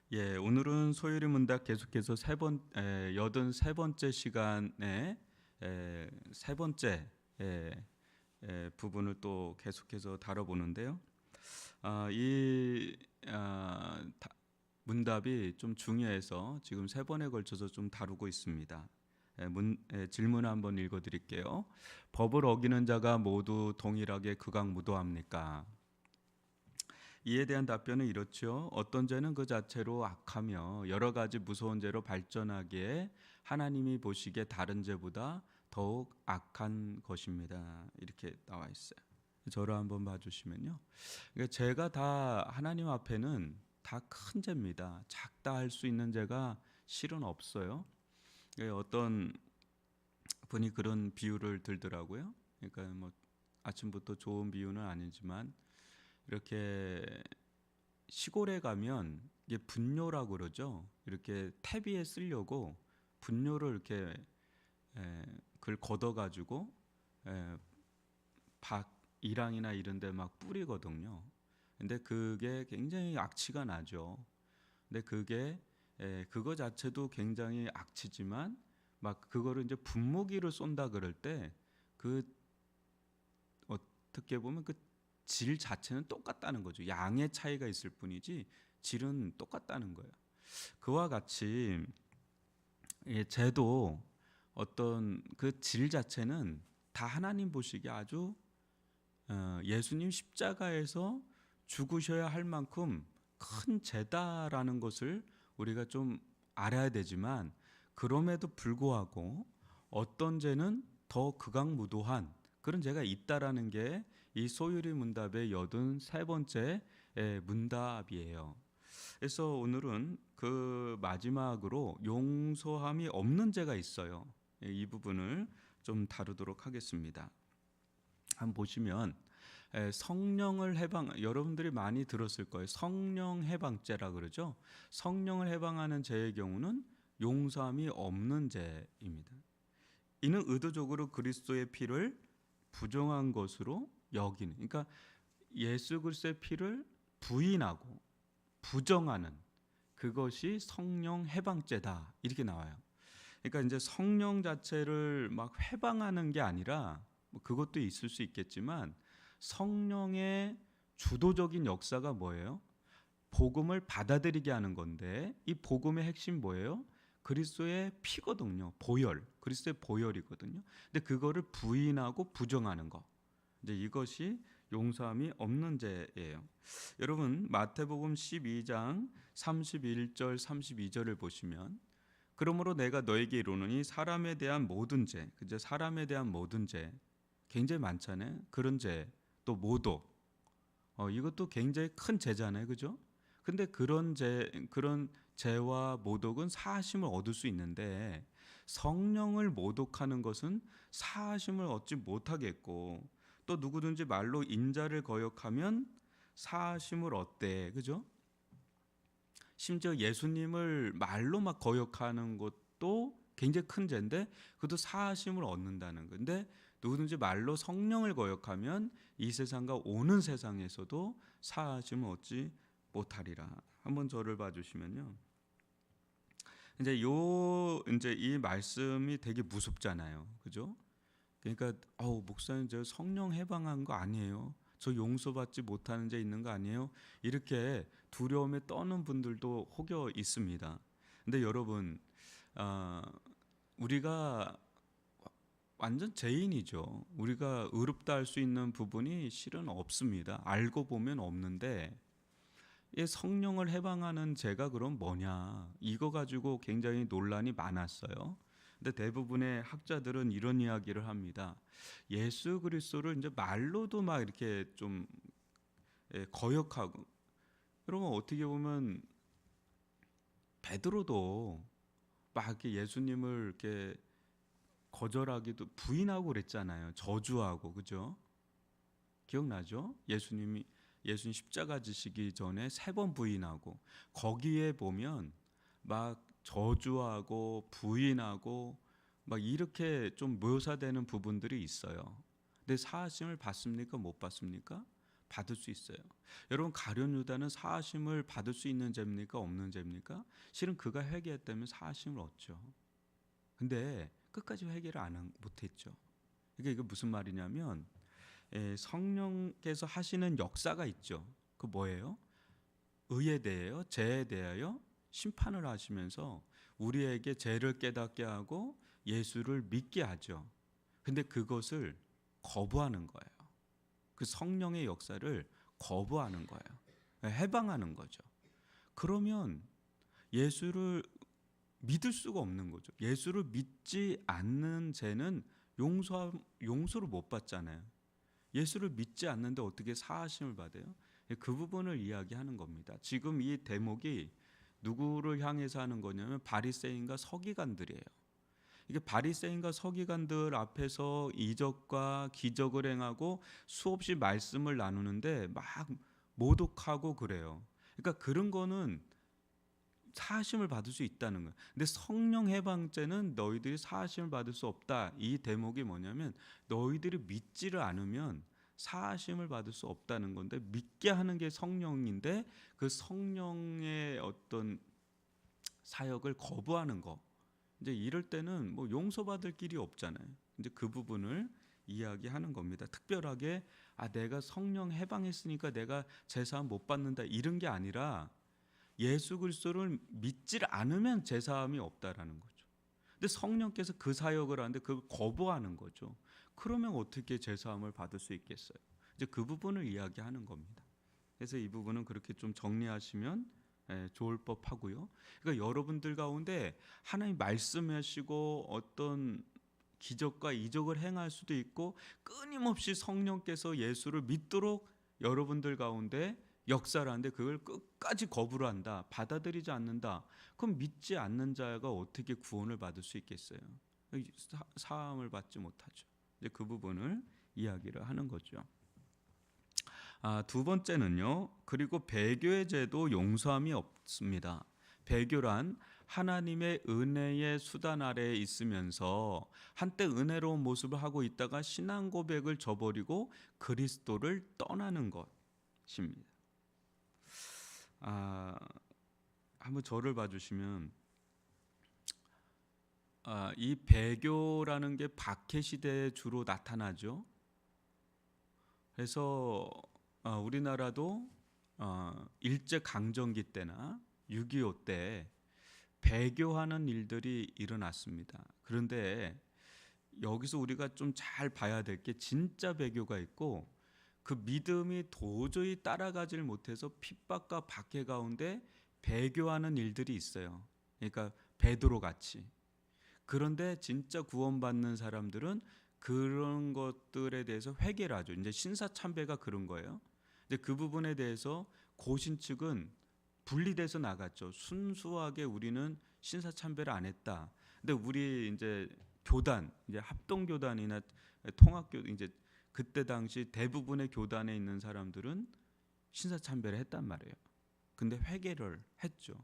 오늘은 소율의 문답 계속해서 83번째 시간에 세 번째 부분을 또 계속해서 다뤄보는데요. 이 문답이 좀 중요해서 지금 세 번에 걸쳐서 좀 다루고 있습니다. 질문 한번 읽어드릴게요. 법을 어기는 자가 모두 동일하게 극악무도합니까? 이에 대한 답변은 이렇죠. 어떤 죄는 그 자체로 악하며 여러 가지 무서운 죄로 발전하기에 하나님이 보시기에 다른 죄보다 더욱 악한 것입니다. 이렇게 나와 있어요. 저를 한번 봐주시면요. 그러니까 죄가 다 하나님 앞에는 다 큰 죄입니다. 작다 할 수 있는 죄가 실은 없어요. 그러니까 어떤 분이 그런 비유를 들더라고요. 그러니까 뭐 아침부터 좋은 비유는 아니지만 이렇게 시골에 가면 이게 분뇨라고 그러죠. 이렇게 퇴비에 쓰려고 분뇨를 이렇게 그걸 걷어가지고 밭 이랑이나 이런데 막 뿌리거든요. 근데 그게 굉장히 악취가 나죠. 근데 그게 그거 자체도 굉장히 악취지만 막 그거를 이제 분무기를 쏜다 그럴 때 그 어떻게 보면 그 질 자체는 똑같다는 거죠. 양의 차이가 있을 뿐이지 질은 똑같다는 거예요. 그와 같이 죄도 어떤 그 질 자체는 다 하나님 보시기에 아주 예수님 십자가에서 죽으셔야 할 만큼 큰 죄다라는 것을 우리가 좀 알아야 되지만 그럼에도 불구하고 어떤 죄는 더 극악무도한 그런 죄가 있다라는 게 이 소유리 문답의 83번째 문답이에요. 그래서 오늘은 그 마지막으로 용서함이 없는 죄가 있어요. 이 부분을 좀 다루도록 하겠습니다. 한번 보시면 성령을 해방, 여러분들이 많이 들었을 거예요. 성령 해방죄라 그러죠. 성령을 해방하는 죄의 경우는 용서함이 없는 죄입니다. 이는 의도적으로 그리스도의 피를 부정한 것으로 여기는, 그러니까 예수 그리스도의 피를 부인하고 부정하는 그것이 성령 해방죄다 이렇게 나와요. 그러니까 이제 성령 자체를 막 해방하는 게 아니라 뭐 그것도 있을 수 있겠지만 성령의 주도적인 역사가 뭐예요? 복음을 받아들이게 하는 건데 이 복음의 핵심 뭐예요? 그리스도의 피거든요. 보혈, 그리스도의 보혈이거든요. 근데 그거를 부인하고 부정하는 거. 이제 이것이 용서함이 없는 죄예요. 여러분 마태복음 12장 31절 32절을 보시면 그러므로 내가 너에게 이르노니 사람에 대한 모든 죄, 그죠? 사람에 대한 모든 죄 굉장히 많잖아요. 그런 죄, 또 모독, 이것도 굉장히 큰 죄잖아요, 그죠? 근데 그런 죄와 모독은 사하심을 얻을 수 있는데 성령을 모독하는 것은 사하심을 얻지 못하겠고 또 누구든지 말로 인자를 거역하면 사하심을 얻대, 그죠? 심지어 예수님을 말로 막 거역하는 것도 굉장히 큰 죄인데 그것도 사하심을 얻는다는 건데 누구든지 말로 성령을 거역하면 이 세상과 오는 세상에서도 사하심을 얻지 못하리라. 한번 저를 봐주시면요. 이제 이 말씀이 되게 무섭잖아요, 그죠? 그러니까 목사님 저 성령 해방한 거 아니에요? 저 용서받지 못하는 죄 있는 거 아니에요? 이렇게 두려움에 떠는 분들도 혹여 있습니다. 근데 여러분 우리가 완전 죄인이죠. 우리가 의롭다 할 수 있는 부분이 실은 없습니다. 알고 보면 없는데 이 성령을 해방하는 죄가 그럼 뭐냐? 이거 가지고 굉장히 논란이 많았어요. 근데 대부분의 학자들은 이런 이야기를 합니다. 예수 그리스도를 이제 말로도 막 이렇게 좀 거역하고 그러면 어떻게 보면 베드로도 막 이렇게 예수님을 이렇게 거절하기도 부인하고 그랬잖아요. 저주하고 그죠? 기억나죠? 예수님 십자가 지시기 전에 3번 부인하고 거기에 보면 막 저주하고 부인하고 막 이렇게 좀 묘사되는 부분들이 있어요. 근데 사하심을 받습니까? 못 받습니까? 받을 수 있어요. 여러분, 가룟 유다는 사하심을 받을 수 있는 죄입니까? 없는 죄입니까? 실은 그가 회개했다면 사하심을 얻죠. 근데 끝까지 회개를 못했죠. 이게 무슨 말이냐면, 성령께서 하시는 역사가 있죠. 그 뭐예요? 의에 대하여, 죄에 대하여 심판을 하시면서 우리에게 죄를 깨닫게 하고 예수를 믿게 하죠. 근데 그것을 거부하는 거예요. 그 성령의 역사를 거부하는 거예요. 해방하는 거죠. 그러면 예수를 믿을 수가 없는 거죠. 예수를 믿지 않는 죄는 용서를 못 받잖아요. 예수를 믿지 않는데 어떻게 사하심을 받아요? 그 부분을 이야기하는 겁니다. 지금 이 대목이 누구를 향해서 하는 거냐면 바리새인과 서기관들이에요. 이게 바리새인과 서기관들 앞에서 이적과 기적을 행하고 수없이 말씀을 나누는데 막 모독하고 그래요. 그러니까 그런 거는 사하심을 받을 수 있다는 거예요. 근데 성령 해방죄는 너희들이 사하심을 받을 수 없다. 이 대목이 뭐냐면 너희들이 믿지를 않으면 사하심을 받을 수 없다는 건데, 믿게 하는 게 성령인데 그 성령의 어떤 사역을 거부하는 거, 이제 이럴 때는 뭐 용서받을 길이 없잖아요. 이제 그 부분을 이야기하는 겁니다. 특별하게 내가 성령 해방했으니까 내가 제사함 못 받는다 이런 게 아니라 예수 그리스도를 믿질 않으면 제사함이 없다라는 거죠. 근데 성령께서 그 사역을 하는데 그걸 거부하는 거죠. 그러면 어떻게 제사함을 받을 수 있겠어요? 이제 그 부분을 이야기하는 겁니다. 그래서 이 부분은 그렇게 좀 정리하시면 좋을 법하고요. 그러니까 여러분들 가운데 하나님 말씀하시고 어떤 기적과 이적을 행할 수도 있고 끊임없이 성령께서 예수를 믿도록 여러분들 가운데 역사를 하는데 그걸 끝까지 거부를 한다, 받아들이지 않는다. 그럼 믿지 않는 자가 어떻게 구원을 받을 수 있겠어요? 사함을 받지 못하죠. 이제 그 부분을 이야기를 하는 거죠. 두 번째는요. 그리고 배교의 죄도 용서함이 없습니다. 배교란 하나님의 은혜의 수단 아래에 있으면서 한때 은혜로운 모습을 하고 있다가 신앙 고백을 저버리고 그리스도를 떠나는 것입니다. 한번 저를 봐주시면 이 배교라는 게 박해 시대에 주로 나타나죠. 그래서 우리나라도 일제 강점기 때나 6.25 때 배교하는 일들이 일어났습니다. 그런데 여기서 우리가 좀 잘 봐야 될 게 진짜 배교가 있고 그 믿음이 도저히 따라가질 못해서 핍박과 박해 가운데 배교하는 일들이 있어요. 그러니까 베드로 같이. 그런데 진짜 구원받는 사람들은 그런 것들에 대해서 회개를 하죠. 이제 신사참배가 그런 거예요. 근데 그 부분에 대해서 고신 측은 분리돼서 나갔죠. 순수하게 우리는 신사참배를 안 했다. 근데 우리 이제 교단, 이제 합동교단이나 통합교, 이제 그때 당시 대부분의 교단에 있는 사람들은 신사참배를 했단 말이에요. 근데 회개를 했죠.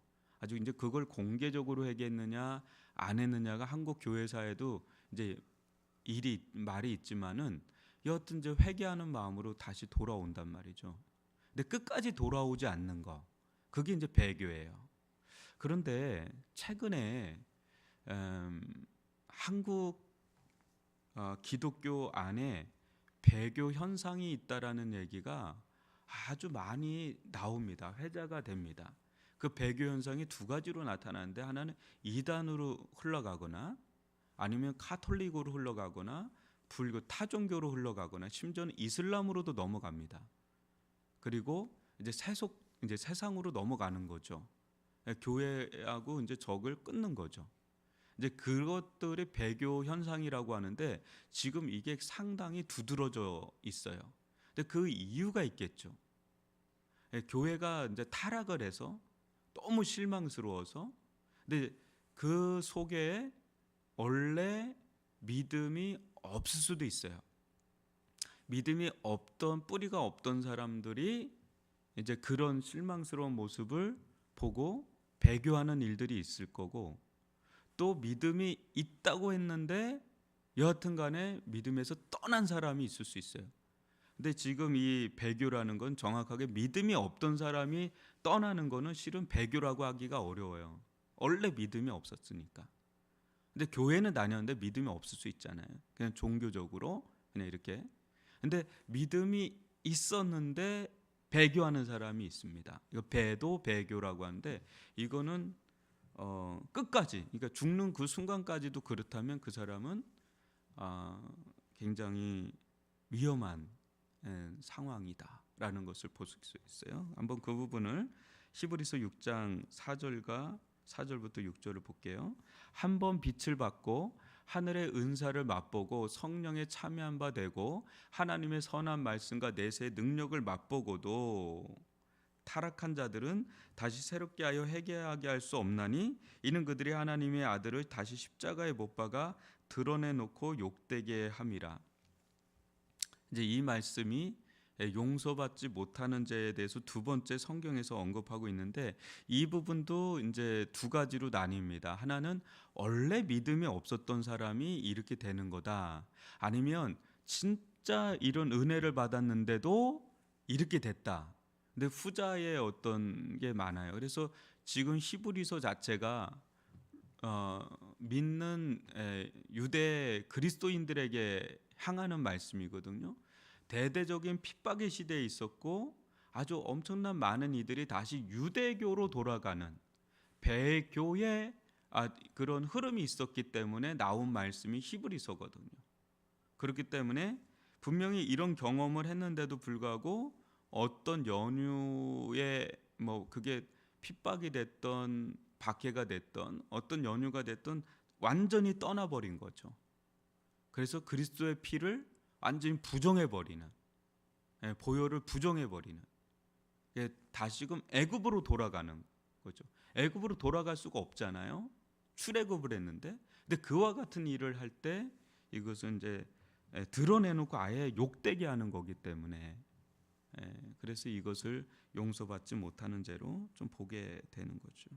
아주 이제 그걸 공개적으로 회개했느냐 안 했느냐가 한국 교회사에도 이제 말이 있지만은 여하튼 이제 회개하는 마음으로 다시 돌아온단 말이죠. 근데 끝까지 돌아오지 않는 거, 그게 이제 배교예요. 그런데 최근에 한국 기독교 안에 배교 현상이 있다라는 얘기가 아주 많이 나옵니다. 회자가 됩니다. 그 배교 현상이 두 가지로 나타나는데 하나는 이단으로 흘러가거나 아니면 카톨릭으로 흘러가거나 불교 타종교로 흘러가거나 심지어는 이슬람으로도 넘어갑니다. 그리고 이제 세상으로 넘어가는 거죠. 교회하고 이제 적을 끊는 거죠. 이제 그것들이 배교 현상이라고 하는데 지금 이게 상당히 두드러져 있어요. 근데 그 이유가 있겠죠. 교회가 이제 타락을 해서 너무 실망스러워서, 근데 그 속에 원래 믿음이 없을 수도 있어요. 믿음이 없던, 뿌리가 없던 사람들이 이제 그런 실망스러운 모습을 보고 배교하는 일들이 있을 거고, 또 믿음이 있다고 했는데 여하튼 간에 믿음에서 떠난 사람이 있을 수 있어요. 근데 지금 이 배교라는 건 정확하게 믿음이 없던 사람이 떠나는 거는 실은 배교라고 하기가 어려워요. 원래 믿음이 없었으니까. 근데 교회는 다녔는데 믿음이 없을 수 있잖아요. 그냥 종교적으로 그냥 이렇게. 근데 믿음이 있었는데 배교하는 사람이 있습니다. 이거 배도 배교라고 하는데 이거는 끝까지, 그러니까 죽는 그 순간까지도 그렇다면 그 사람은 굉장히 위험한 상황이다라는 것을 볼 수 있어요. 한번 그 부분을 히브리서 6장 4절부터 6절을 볼게요. 한 번 빛을 받고 하늘의 은사를 맛보고 성령에 참여한 바 되고 하나님의 선한 말씀과 내세의 능력을 맛보고도 타락한 자들은 다시 새롭게 하여 회개하게 할 수 없나니 이는 그들이 하나님의 아들을 다시 십자가에 못 박아 드러내놓고 욕되게 함이라. 이제 이 말씀이 용서받지 못하는 죄에 대해서 두 번째 성경에서 언급하고 있는데 이 부분도 이제 두 가지로 나뉩니다. 하나는 원래 믿음이 없었던 사람이 이렇게 되는 거다. 아니면 진짜 이런 은혜를 받았는데도 이렇게 됐다. 근데 후자의 어떤 게 많아요. 그래서 지금 히브리서 자체가 믿는 유대 그리스도인들에게 향하는 말씀이거든요. 대대적인 핍박의 시대에 있었고 아주 엄청난 많은 이들이 다시 유대교로 돌아가는 배교의 그런 흐름이 있었기 때문에 나온 말씀이 히브리서거든요. 그렇기 때문에 분명히 이런 경험을 했는데도 불구하고 어떤 연유에 그게 핍박이 됐던 박해가 됐던 어떤 연유가 됐던 완전히 떠나버린 거죠. 그래서 그리스도의 피를 완전히 부정해버리는, 보혈을 부정해버리는, 다시금 애굽으로 돌아가는 거죠. 애굽으로 돌아갈 수가 없잖아요. 출애굽을 했는데, 근데 그와 같은 일을 할 때 이것은 이제 드러내놓고 아예 욕되게 하는 거기 때문에, 그래서 이것을 용서받지 못하는 죄로 좀 보게 되는 거죠.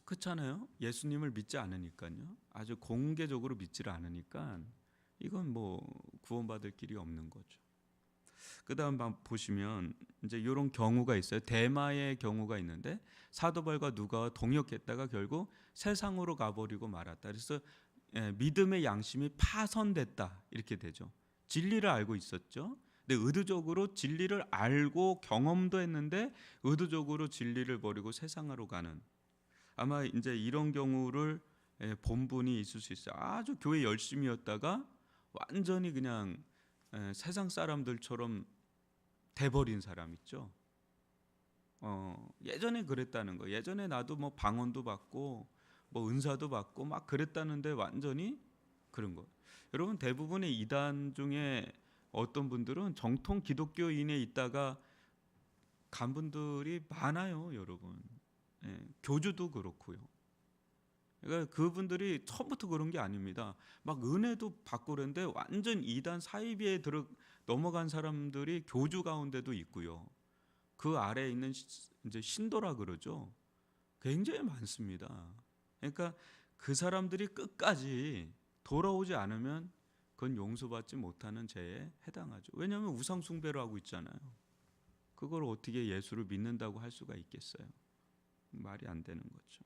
그렇잖아요. 예수님을 믿지 않으니까요. 아주 공개적으로 믿지를 않으니까 이건 구원받을 길이 없는 거죠. 그다음 보시면 이제 이런 경우가 있어요. 대마의 경우가 있는데 사도 바울과 누가와 동역했다가 결국 세상으로 가버리고 말았다. 그래서 믿음의 양심이 파손됐다 이렇게 되죠. 진리를 알고 있었죠. 근데 의도적으로 진리를 알고 경험도 했는데 의도적으로 진리를 버리고 세상으로 가는, 아마 이제 이런 경우를 본 분이 있을 수 있어요. 아주 교회 열심이었다가 완전히 그냥 세상 사람들처럼 돼버린 사람 있죠. 예전에 그랬다는 거. 예전에 나도 방언도 받고 은사도 받고 막 그랬다는데 완전히 그런 거. 여러분 대부분의 이단 중에 어떤 분들은 정통 기독교인에 있다가 간 분들이 많아요, 여러분. 교주도 그렇고요. 그러니까 그분들이 처음부터 그런 게 아닙니다. 막 은혜도 받고 그런데 완전 이단 사이비에 넘어간 사람들이 교주 가운데도 있고요. 그 아래에 있는 이제 신도라 그러죠. 굉장히 많습니다. 그러니까 그 사람들이 끝까지 돌아오지 않으면 그건 용서받지 못하는 죄에 해당하죠. 왜냐하면 우상 숭배를 하고 있잖아요. 그걸 어떻게 예수를 믿는다고 할 수가 있겠어요? 말이 안 되는 거죠.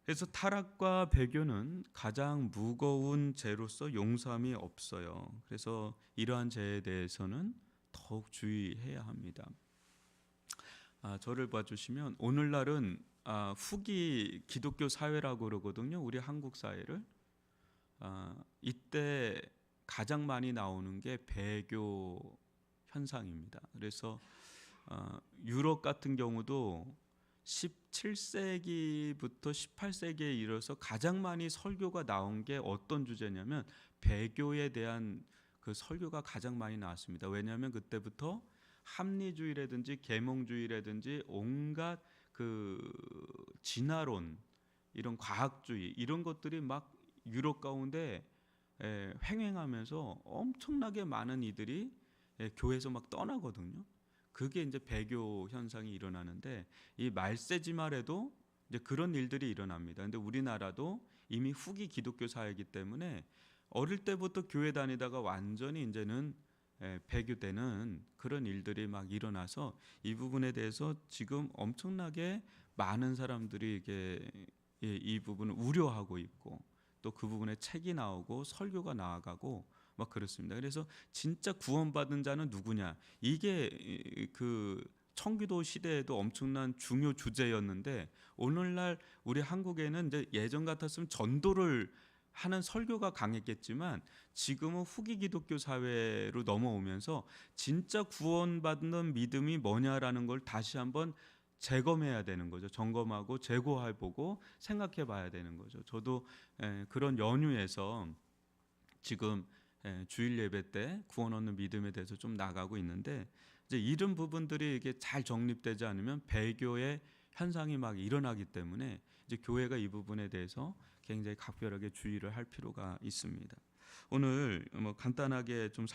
그래서 타락과 배교는 가장 무거운 죄로서 용서함이 없어요. 그래서 이러한 죄에 대해서는 더욱 주의해야 합니다. 저를 봐주시면 오늘날은 후기 기독교 사회라고 그러거든요. 우리 한국 사회를. 이때 가장 많이 나오는 게 배교 현상입니다. 그래서 유럽 같은 경우도 17세기부터 18세기에 이르러서 가장 많이 설교가 나온 게 어떤 주제냐면 배교에 대한 그 설교가 가장 많이 나왔습니다. 왜냐하면 그때부터 합리주의라든지 계몽주의라든지 온갖 그 진화론, 이런 과학주의 이런 것들이 막 유럽 가운데 횡행하면서 엄청나게 많은 이들이 교회에서 막 떠나거든요. 그게 이제 배교 현상이 일어나는데 이 말세지 말에도 이제 그런 일들이 일어납니다. 근데 우리나라도 이미 후기 기독교 사회이기 때문에 어릴 때부터 교회 다니다가 완전히 이제는 배교되는 그런 일들이 막 일어나서 이 부분에 대해서 지금 엄청나게 많은 사람들이 이게 이 부분을 우려하고 있고 또 그 부분에 책이 나오고 설교가 나아가고 막 그렇습니다. 그래서 진짜 구원받은 자는 누구냐? 이게 그 청기도 시대에도 엄청난 중요 주제였는데 오늘날 우리 한국에는 이제 예전 같았으면 전도를 하는 설교가 강했겠지만 지금은 후기 기독교 사회로 넘어오면서 진짜 구원받는 믿음이 뭐냐라는 걸 다시 한번 재검해야 되는 거죠. 점검하고 재고해 보고 생각해 봐야 되는 거죠. 저도 그런 연유에서 지금 주일 예배 때 구원 얻는 믿음에 대해서 좀 나가고 있는데 이제 이런 부분들이 이게 잘 정립되지 않으면 배교의 현상이 막 일어나기 때문에 이제 교회가 이 부분에 대해서 굉장히 각별하게 주의를 할 필요가 있습니다. 오늘 뭐 간단하게 좀